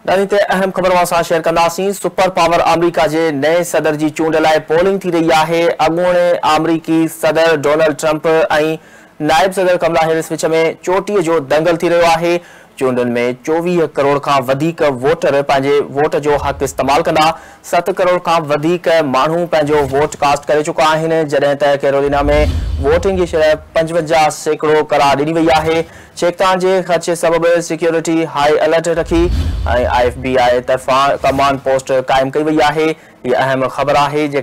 दानी अहम खबर शेयर कंदासीं। सुपर पावर अमरीका के नए सदर की चूंड लाइ पोलिंग थी रही है। अॻूणे अमरीकी सदर डोनाल्ड ट्रंप और नायब सदर कमला हैरिस विच में चोटी जो दंगल थी रहो है। चूंडन में 24 करोड़ का वधिक वोटर पांजे वोट जो हक इस्तेमाल कंदा। 7 करोड़ का वधिक मानू पांजो वोट कास्ट करे चुका हैं, जडें त कैरोलिना में वोटिंग की शरह 55% करार दी वही है। चेकतान के खदशे सबब सिक्योरिटी हाई अलर्ट रखी IFBI तरफा कमांड पोस्ट कायम कई वही है। ये अहम खबर है जो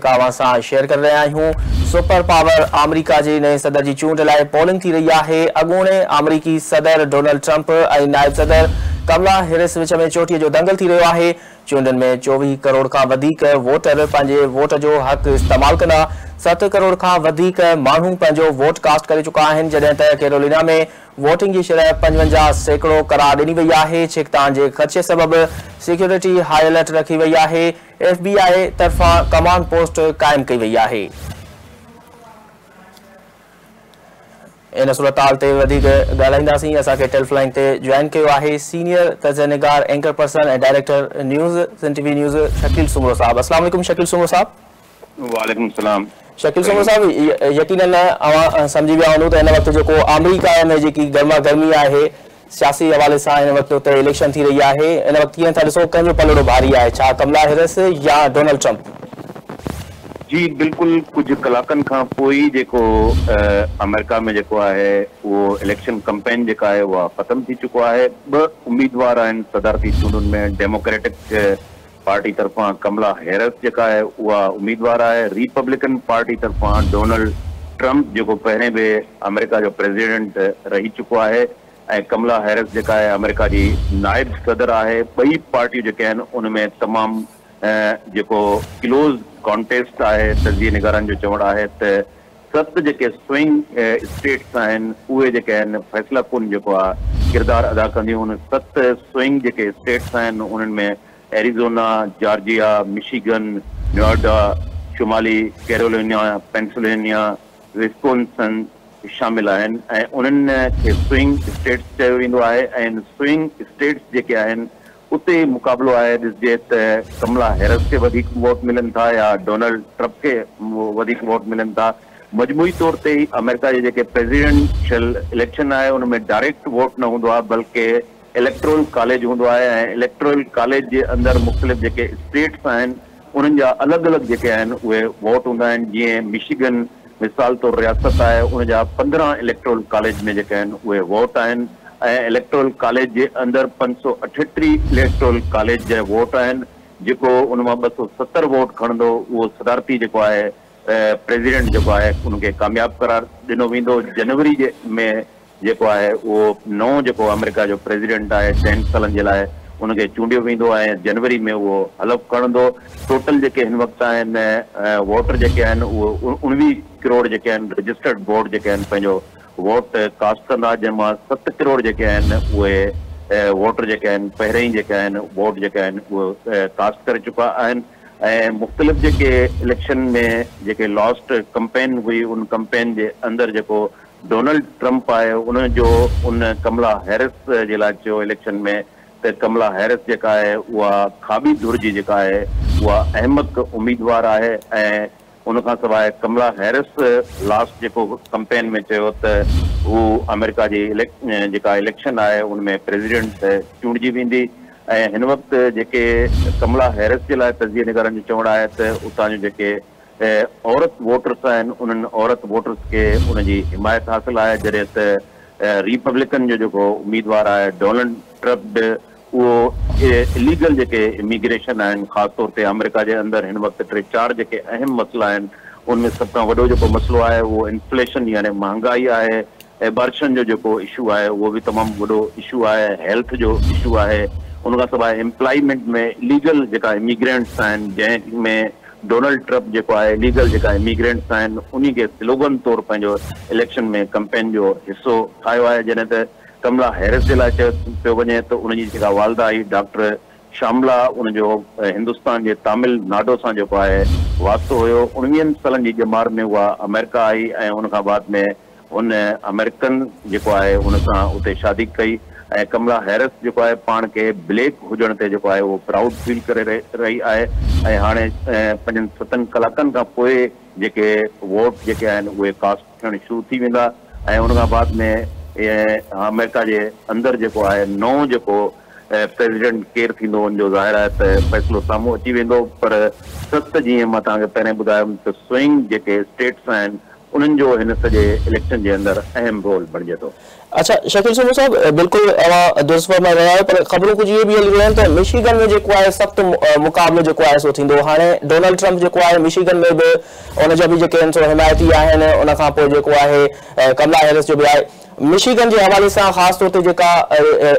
शेयर कर रहे आहियूं। सुपर पावर अमरीका के नए सदर की चूंड लाइ पोलिंग थी रही है। अॻूणे अमरीकी सदर डोनाल्ड ट्रंप और नायब सदर कमला हैरिस विच में चोटी जो दंगल थी रहो है। चूंडन में 24 करोड़ का वधिक वोटर पांजे वोट जो हक इस्तेमाल कंदा। 7 करोड़ का वधिक मानू पांजो वोट कास्ट करे चुका हैं, जडें त कैरोलिना में वोटिंग की शरह 55% करार दी वही है। छिकतान के खदशे सबब सिक्योरिटी हाई अलर्ट रखी वही है। FBI तरफा कमांड पोस्ट कायम कई वही है। इन सूरत हाल ते ॻाल्हाईंदासीं। असांखे टेलीफोन ते जॉइन कियो आहे सीनियर तजनिगार एंकर पर्सन और डायरेक्टर न्यूज़ सन TV न्यूज़ शकील सुमरो साहब। अस्सलाम वालेकुम शकील सुमरो साहब। वालेकुम सलाम शकील सुमरो साहब, यकीनन अवां समझी विया हूंदो त इन वक्त जो अमरीका में जी गर्मा गर्मी है सियासी हवाले से इन वक्त उते इलेक्शन थी रही है। इन वक्त कीअं था ॾिसो कंहिंजो पलड़ो भारी है, छा कमला हैरिस या डोनाल्ड ट्रंप? जी बिल्कुल कुछ कलाकन खां पोई जेको अमेरिका में जेको है वो इलेक्शन कैंपेन जेका है वो खत्म थी चुको है। 2 उम्मीदवार आहिनि सदारती चूंडुनि में। डेमोक्रेटिक पार्टी तरफा कमला हैरिस जेका है वह उम्मीदवार है। रिपब्लिकन पार्टी तरफा डोनाल्ड ट्रंप जो पहले भी अमेरिका जो प्रेसिडेंट रही चुको है। कमला हैरिस जेका है अमेरिका की नायब सदर है। बई पार्टियों जेके आहिनि उनमें तमाम जेको क्लोज कॉन्टेस्ट है। तजिए निगारन जो चवण है त 7 जेके स्विंग स्टेट्स आहिनि उहे जेके आहिनि फैसला कुन जेको किरदार अदा कंदियूं। उन 7 स्विंग जेके स्टेट्स आहिनि उन्हनि में एरिज़ोना, जॉर्जिया, मिशिगन, नोएडा, शुमाली कैरोलिना, पेंसिल्वेनिया, विस्कोन्सिन शामिल आहिनि ऐं उन्हनि खे स्विंग स्टेट्स चयो वेंदो आहे। ऐं स्विंग स्टेट्स जेके आहिनि उते मुक़ाबलो आहे। ॾिसजे त कमला हैरिस खे वधीक वोट मिलनि था या डोनाल्ड ट्रंप खे वधीक वोट मिलनि था। मजमूई तौर ते ही अमेरिका जे जेके प्रेसिडेंशियल इलेक्शन आहे उनमें डायरेक्ट वोट न हूंदो आहे बल्कि इलेक्टोरल कॉलेज हूंदो आहे ऐं इलेक्टोरल कॉलेज जे अंदरि मुख़्तलिफ़ जेके स्टेट्स आहिनि उन्हनि जा अलॻि अलॻि जेके आहिनि उहे वोट हूंदा आहिनि। जीअं मिशिगन मिसाल तौर रियासत आहे उन जा 15 इलेक्टोरल कॉलेज में जेके आहिनि उहे वोट आहिनि ऐं इलेक्टोरल कॉलेज जे अंदरि 538 इलेक्टोरल कॉलेज जा वोट आहिनि। जेको उन मां 270 वोट खणंदो उहो सदारती जेको आहे प्रेसिडेंट जेको आहे उनखे कामयाब करार ॾिनो वेंदो। जनवरी जे में जेको आहे उहो नओं जेको अमेरिका जो प्रेसिडेंट आहे 10 सालनि जे लाइ उनखे चूंडियो वेंदो ऐं जनवरी में उहो हलफ़ खणंदो। टोटल जेके हिन वक़्तु आहिनि वोटर जेके आहिनि उहो 19 करोड़ जेके आहिनि रजिस्टर्ड वोट जेके आहिनि पंहिंजो वोट कास्ट कंदा, जंहिंमां 7 करोड़ जेके आहिनि उहे वोटर जेके आहिनि पहिरें ई जेके आहिनि वोट जेके आहिनि उहे कास्ट करे चुका आहिनि। ऐं मुख़्तलिफ़ जेके इलेक्शन में जेके लास्ट कैंपेन हुई उन कैंपेन जे अंदरि जेको डोनाल्ड ट्रंप आहे उन कमला हैरिस जे लाइ चयो इलेक्शन में त कमला हैरिस जेका आहे उहा खाबी धुर जी जेका आहे उहा अहमक उम्मीदवार आहे। ऐं उनखां सवाइ कमला हैरिस लास्ट जेको कैंपेन में चयो त हू अमेरिका जी जेका इलेक्शन आहे उनमें प्रेसिडेंट चूंडिजी वेंदी। ऐं हिन वक़्तु जेके कमला हैरिस जे लाइ तजिए निगारनि जो चवणु आहे त उतां जो जेके औरत वोटर्स आहिनि उन्हनि औरत वोटर्स खे उनजी हिमायत हासिल आहे। जॾहिं त रिपब्लिकन जो जेको उम्मीदवार आहे डोनाल्ड ट्रंप उहो इलीगल जेके इमिग्रेशन आहिनि ख़ासि तौर ते अमेरिका जे अंदरि हिन वक़्तु 3-4 जेके अहम मसइला आहिनि उनमें सभ खां वॾो जेको मसइलो आहे उहो इन्फ्लेशन यानी महांगाई आहे। एबॉर्शन जो जेको इशू आहे उहो बि तमामु वॾो इशू आहे। हेल्थ जो इशू आहे। उनखां सवाइ एम्प्लॉयमेंट में लीगल जेका इमिग्रेंट्स आहिनि जंहिंमें डोनाल्ड ट्रंप जेको आहे लीगल जेका इमिग्रेंट्स आहिनि उन्ही खे स्लोगन तौर पंहिंजो इलेक्शन में कैंपेन जो हिसो ठाहियो आहे। जॾहिं त कमला हैरिस जे लाइ चयो पियो वञे त उनजी जेका वालदा आई डॉक्टर शामला उनजो हिंदुस्तान जे तमिलनाडु सां जेको आहे वास्तो हुयो। 19 सालनि जी ॼमार में उहा अमेरिका आई ऐं उनखां बाद में उन अमेरिकन जेको आहे उन सां उते शादी कई कमला हैरिस जेको आहे पाण खे ब्लैक हुजण ते जेको आहे उहो प्राउड फील करे रही आहे ऐं हाणे 5-7 कलाकनि खां पोइ जेके वोट जेके आहिनि उहे कास्ट थियण शुरू थी वेंदा ऐं उन खां बाद में अमेरिका जे अंदरि जेको आहे नओं जेको प्रेसिडेंट केरु थींदो उनजो ज़ाहिर आहे त फ़ैसिलो साम्हूं अची वेंदो। पर सख़्त जीअं मां तव्हांखे पहिरें ॿुधायुमि त स्विंग जेके स्टेट्स आहिनि उन्हनि जो हिन सॼे इलेक्शन जे अंदरि अहम रोल बणिजे थो। अच्छा शकील सूमो साहब, बिल्कुल दुरुस्त फरमाए रहिया आहियो, पर ख़बरूं कुछ ये भी हली रहियूं आहिनि त मिशिगन में जेको आहे सख़्त मुक़ाबिलो जेको आहे सो थींदो। हाणे डोनाल्ड ट्रम्प जेको आहे मिशिगन में बि उनजा बि जेके आहिनि सो हिमायती आहिनि, उन खां पोइ जेको आहे कमला हैरिस जो बि आहे। मिशिगन जे हवाले सां ख़ासि तौर ते जेका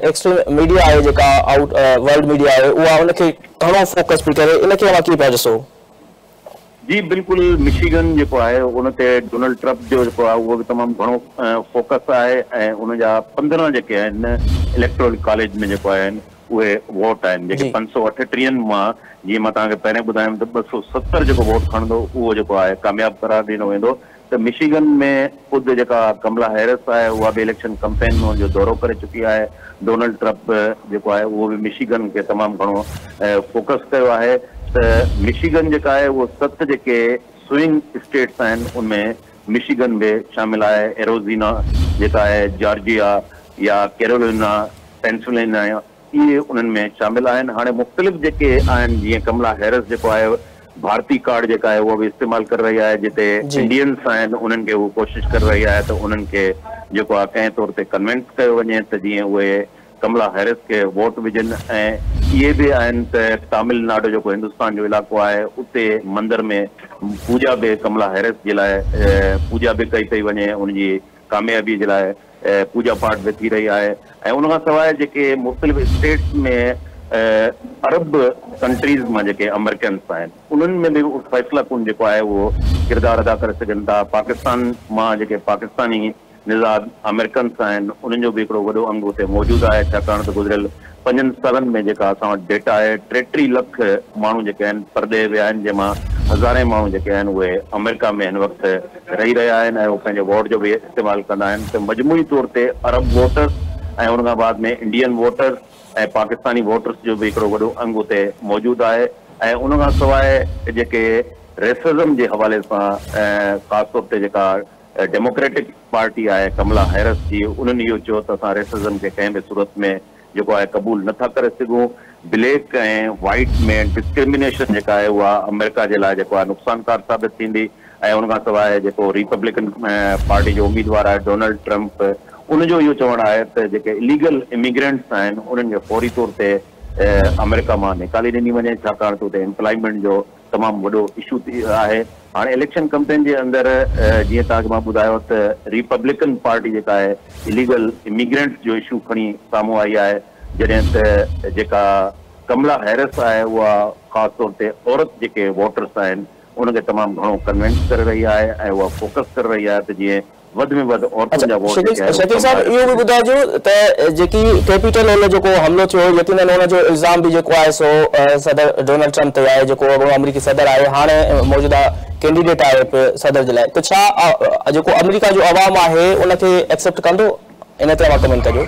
एक्सट्रीम मीडिया आहे, जेका आउट वर्ल्ड मीडिया आहे, उहा उनखे घणो फोकस पई करे, इनखे तव्हां कीअं पिया ॾिसो? जी बिल्कुलु, मिशिगन जेको आहे उन ते डोनाल्ड ट्रम्प जो जेको आहे उहो बि तमामु घणो फोकस आहे ऐं उन जा 15 जेके आहिनि इलेक्टोरल कॉलेज में जेको आहिनि उहे वोट आहिनि जेके 538 मां जीअं मां तव्हांखे पहिरें ॿुधायुमि त 270 जेको वोट खणंदो उहो जेको आहे कामयाबु करार ॾिनो वेंदो। त मिशिगन में ख़ुदि जेका कमला हैरिस आहे उहा बि इलेक्शन कैंपेन में जो दौरो करे चुकी आहे। डोनाल्ड ट्रम्प जेको आहे उहो बि मिशिगन खे तमामु घणो फोकस कयो आहे। त मिशिगन जेका आहे उहो 7 जेके स्विंग स्टेट्स आहिनि उनमें मिशिगन बि शामिल आहे। एरोज़ीना जेका आहे, जॉर्जिया या कैरोलिना, पेंसिल्वेनिया, इहे उन्हनि में शामिल आहिनि। हाणे मुख़्तलिफ़ जेके आहिनि, जीअं कमला हैरिस जेको आहे भारतीय कार्ड जेका आहे उहा बि इस्तेमालु करे रही आहे, जिते इंडियंस आहिनि उन्हनि खे उहो कोशिशि करे रही आहे त उन्हनि खे जेको आहे कंहिं तौर ते कन्विंस कयो वञे त जीअं उहे कमला हैरिस के वोट विझनि। ऐं इहे बि आहिनि त तमिलनाडु जेको हिंदुस्तान जो इलाइक़ो आहे उते मंदर में पूजा बि कमला हैरिस जे लाइ पूजा बि कई पई वञे, उनजी कामयाबी जे लाइ पूजा पाठ बि थी रही आहे। ऐं उन खां सवाइ जेके मुख़्तलिफ़ स्टेट्स में अरब कंट्रीज़ मां जेके अमेरिकन्स आहिनि उन्हनि में बि फ़ैसिला कुन जेको आहे उहो किरदारु अदा करे सघनि था। पाकिस्तान मां जेके पाकिस्तानी निज़ाद अमेरिकन्स आहिनि उन्हनि जो बि हिकिड़ो वॾो अंग उते मौजूदु आहे, छाकाणि त गुज़िरियल 5 सालनि में जेका असां वटि डेटा आहे 33 लख माण्हू जेके आहिनि परदे विया आहिनि, जंहिंमां हज़ारे माण्हू जेके आहिनि उहे अमेरिका में हिन वक़्तु रही रहिया आहिनि ऐं उहे पंहिंजे वोट जो बि इस्तेमालु कंदा आहिनि। त मजमूई तौर ते अरब वोटर्स ऐं उन खां बाद में इंडियन वोटर्स ऐं पाकिस्तानी वोटर्स जो बि हिकिड़ो वॾो अंग उते मौजूदु आहे। ऐं उन खां सवाइ जेके रेसिज़म जे हवाले सां ख़ासि तौर ते जेका डेमोक्रेटिक पार्टी आहे कमला हैरिस जी, उन्हनि इहो चयो त असां रेसिज़म खे कंहिं बि सूरत में जेको आहे क़बूल नथा करे सघूं। ब्लैक ऐं वाइट में डिस्क्रिमिनेशन जेका आहे उहा अमेरिका जे लाइ जेको आहे नुक़सानकार साबित थींदी। ऐं उन खां सवाइ जेको रिपब्लिकन पार्टी जो उम्मीदवार आहे डोनाल्ड ट्रम्प, उनजो इहो चवणु आहे त जेके इलीगल इमिग्रेंट्स आहिनि उन्हनि खे फौरी तौर ते अमेरिका मां निकाली ॾिनी वञे, छाकाणि त उते एम्प्लॉयमेंट जो तमामु वॾो इशू आहे। हाणे इलेक्शन कैंपेन जे अंदरि जीअं तव्हांखे मां ॿुधायो त रिपब्लिकन पार्टी जेका आहे इलीगल इमिग्रेंट्स जो इशू खणी साम्हूं आई आहे, जॾहिं त जेका कमला हैरिस आहे उहा ख़ासि तौर ते औरत जेके वोटर्स आहिनि उनखे तमामु घणो कन्विंस करे रही आहे ऐं उहा फोकस करे रही आहे त जीअं वधि में वधि औरतुनि जा वोट। शकील साहब इहो बि ॿुधाइजो त जेकी कैपिटल हिल जेको हमिलो थियो, यकीनन हुनजो इल्ज़ाम बि जेको आहे सो सदर डोनाल्ड ट्रम्प ते आहे, जेको अमरीकी सदर आहे, हाणे मौजूदा कैंडिडेट आहे सदर जे लाइ। त छा जेको अमरीका जो अवाम आहे उनखे एक्सेप्ट कंदो? इन ते तव्हां कमेंट कजो।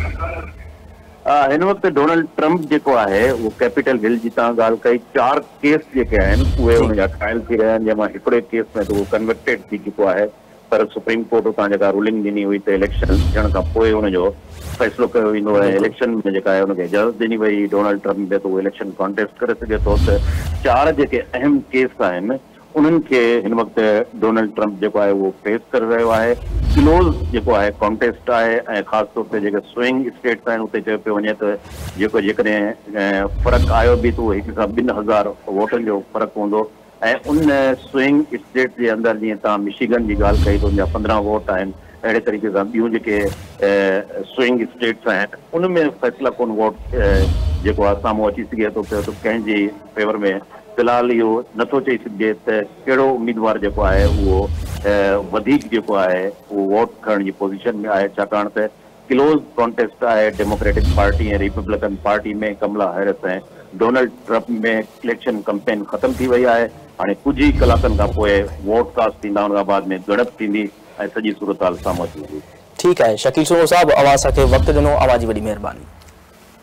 हिन वक़्तु डोनाल्ड ट्रम्प जेको आहे उहो कैपिटल हिल जी तव्हां ॻाल्हि कई, 4 केस जेके आहिनि उहे हुनजा ट्रायल थी रहिया आहिनि, जंहिंमां हिकिड़े केस में त उहो कन्विक्टेड थी चुको आहे। पर सुप्रीम कोर्ट उतां जेका रूलिंग ॾिनी हुई त इलेक्शन थियण खां पोइ हुनजो फ़ैसिलो कयो वेंदो ऐं इलेक्शन में जेका आहे हुनखे इजाज़त ॾिनी वई डोनाल्ड ट्रम्प खे त उहो इलेक्शन कॉन्टेस्ट करे सघे थो। त 4 जेके अहम केस आहिनि उन्हनि खे हिन वक़्तु डोनाल्ड ट्रम्प जेको आहे उहो फेस करे रहियो आहे। क्लोज़ जेको आहे कॉन्टेस्ट आहे ऐं ख़ासि तौर ते जेके स्विंग स्टेट्स आहिनि उते चयो पियो वञे त जेको जेकॾहिं फ़र्क़ु आयो बि त उहो 1 खां 2,000 वोटनि जो फ़र्क़ु हूंदो। ऐं उन स्विंग स्टेट जे अंदरि जीअं तव्हां मिशिगन जी ॻाल्हि कई त उनजा 15 वोट आहिनि, अहिड़े तरीक़े सां ॿियूं जेके स्विंग स्टेट्स आहिनि उनमें फ़ैसिला कोन वोट जेको आहे साम्हूं अची सघे थो पियो। त कंहिंजे फेवर में फ़िलहाल इहो नथो चई सघिजे त कहिड़ो उम्मीदवार जेको आहे उहो वधीक जेको आहे उहो वोट खणण जी पोज़ीशन में आहे, छाकाणि त क्लोज़ कॉन्टेस्ट आहे डेमोक्रेटिक पार्टी ऐं रिपब्लिकन पार्टी में कमला हैरिस ऐं डोनाल्ड ट्रम्प में इलेक्शन कैंपेन ख़तम थी वई आहे। हाणे कुझु ई कलाकनि खां पोइ वोट कास्ट थींदा, उन खां बाद में ॻणप थींदी ऐं सॼी सूरत हाल साम्हूं अची वेंदी। ठीकु आहे शकील सूमो साहब, अवां असांखे वक़्तु ॾिनो, अवां जी वॾी महिरबानी।